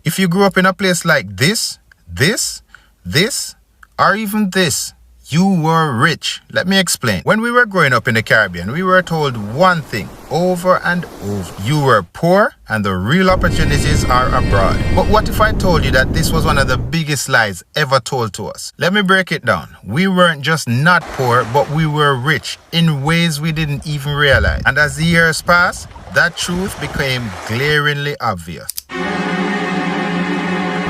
If you grew up in a place like this, or even this, you were rich. Let me explain. When we were growing up in the Caribbean, we were told one thing over and over. You were poor and the real opportunities are abroad. But what if I told you that this was one of the biggest lies ever told to us? Let me break it down. We weren't just not poor, but we were rich in ways we didn't even realize. And as the years passed, that truth became glaringly obvious.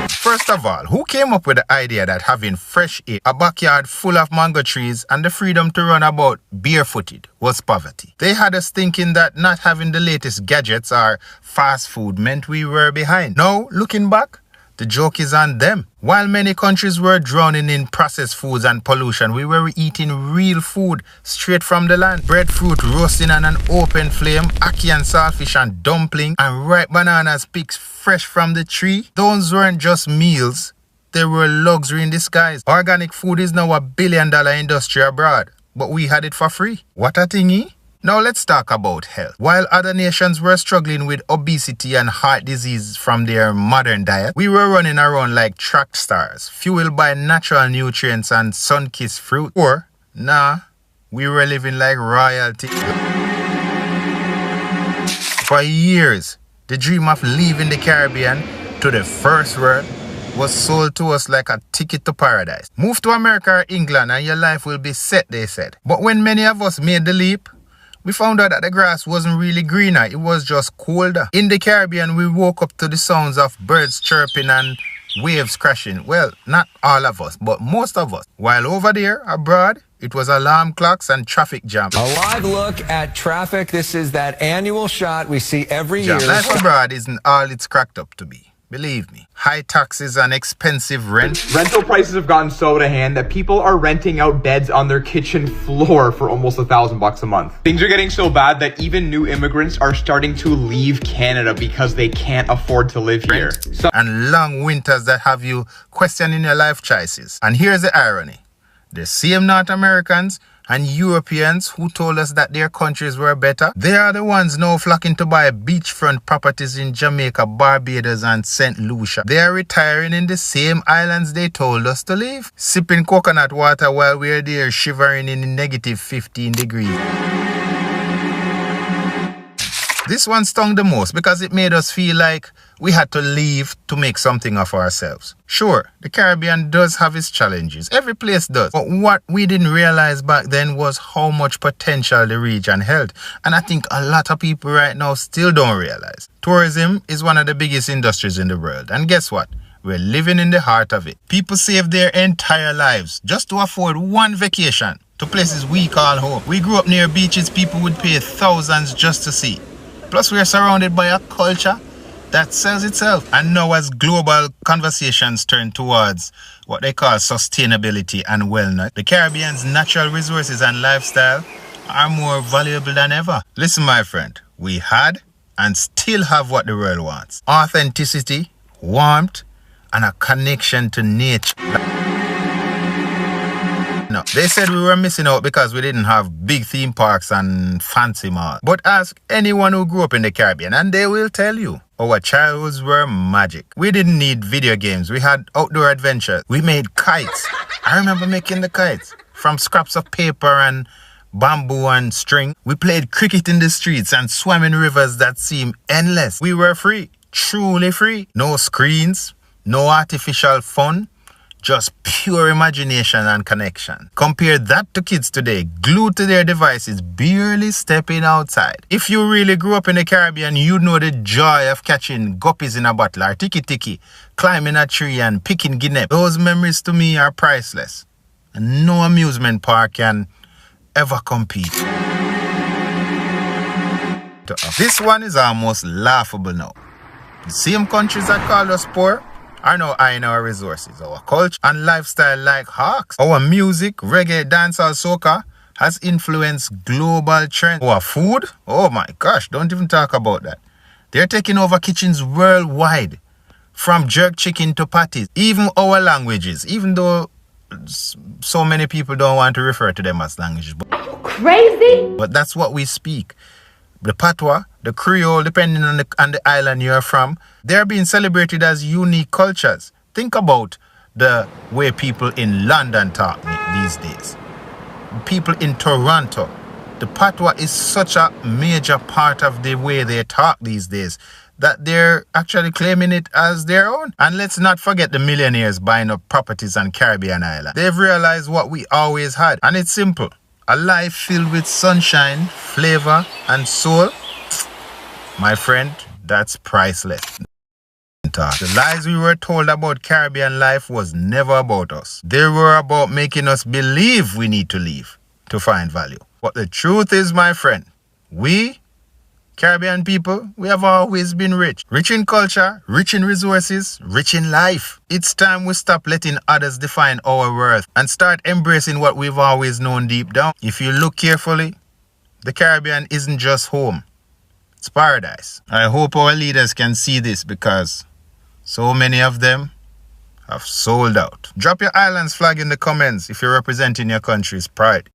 First of all, who came up with the idea that having fresh air, a backyard full of mango trees, and the freedom to run about barefooted was poverty? They had us thinking that not having the latest gadgets or fast food meant we were behind. Now, looking back, the joke is on them. While many countries were drowning in processed foods and pollution, we were eating real food straight from the land. Breadfruit roasting on an open flame, ackee and saltfish and dumpling, and ripe bananas picked fresh from the tree. Those weren't just meals, they were luxury in disguise. Organic food is now $1 billion industry abroad, but we had it for free. What a thingy. Now let's talk about health. While other nations were struggling with obesity and heart disease from their modern diet, we were running around like track stars, fueled by natural nutrients and sun-kissed fruit. Or, nah, we were living like royalty. For years, the dream of leaving the Caribbean to the first world was sold to us like a ticket to paradise. Move to America or England and your life will be set, they said. But when many of us made the leap, we found out that the grass wasn't really greener, it was just colder. In the Caribbean, we woke up to the sounds of birds chirping and waves crashing. Well, not all of us, but most of us. While over there, abroad, it was alarm clocks and traffic jam. A live look at traffic. This is that annual shot we see every year. Life abroad isn't all it's cracked up to be. Believe me, high taxes and expensive rent. Rental prices have gotten so out of hand that people are renting out beds on their kitchen floor for almost $1,000 a month. Things are getting so bad that even new immigrants are starting to leave Canada because they can't afford to live here. And long winters that have you questioning your life choices. And here's the irony. The same North Americans and Europeans who told us that their countries were better, they are the ones now flocking to buy beachfront properties in Jamaica, Barbados and St. Lucia. They are retiring in the same islands they told us to leave, sipping coconut water while we're there shivering in negative 15 degrees. This one stung the most because it made us feel like we had to leave to make something of ourselves. Sure, the Caribbean does have its challenges. Every place does. But what we didn't realize back then was how much potential the region held. And I think a lot of people right now still don't realize. Tourism is one of the biggest industries in the world. And guess what? We're living in the heart of it. People save their entire lives just to afford one vacation to places we call home. We grew up near beaches people would pay thousands just to see. Plus, we are surrounded by a culture that sells itself. And now as global conversations turn towards what they call sustainability and wellness, the Caribbean's natural resources and lifestyle are more valuable than ever. Listen, my friend, we had and still have what the world wants. Authenticity, warmth, and a connection to nature. No, they said we were missing out because we didn't have big theme parks and fancy malls. But ask anyone who grew up in the Caribbean and they will tell you our childhoods were magic. We didn't need video games. We had outdoor adventures. We made kites. I remember making the kites from scraps of paper and bamboo and string. We played cricket in the streets and swam in rivers that seemed endless. We were free, truly free. No screens, no artificial fun. Just pure imagination and connection. Compare that to kids today, glued to their devices, barely stepping outside. If you really grew up in the Caribbean, you'd know the joy of catching guppies in a bottle or tiki-tiki, climbing a tree and picking guinea. Those memories to me are priceless. And no amusement park can ever compete. This one is almost laughable now. The same countries that call us poor are now eyeing our resources, our culture and lifestyle like hawks. Our music, reggae, dancehall, soca has influenced global trends. Our food, oh my gosh, don't even talk about that. They're taking over kitchens worldwide, from jerk chicken to patties. Even our languages, even though so many people don't want to refer to them as languages. Are you crazy? But that's what we speak. the patois, the Creole, depending on the island you're from, they're being celebrated as unique cultures. Think about the way people in London talk these days. People in Toronto. The patois is such a major part of the way they talk these days that they're actually claiming it as their own. And let's not forget the millionaires buying up properties on Caribbean islands. They've realized what we always had, and it's simple. A life filled with sunshine, flavor, and soul. My friend, that's priceless. The lies we were told about Caribbean life was never about us. They were about making us believe we need to leave to find value. But the truth is, my friend, we, Caribbean people, we have always been rich. Rich in culture, rich in resources, rich in life. It's time we stop letting others define our worth and start embracing what we've always known deep down. If you look carefully, the Caribbean isn't just home. It's paradise. I hope our leaders can see this because so many of them have sold out. Drop your island's flag in the comments if you're representing your country's pride.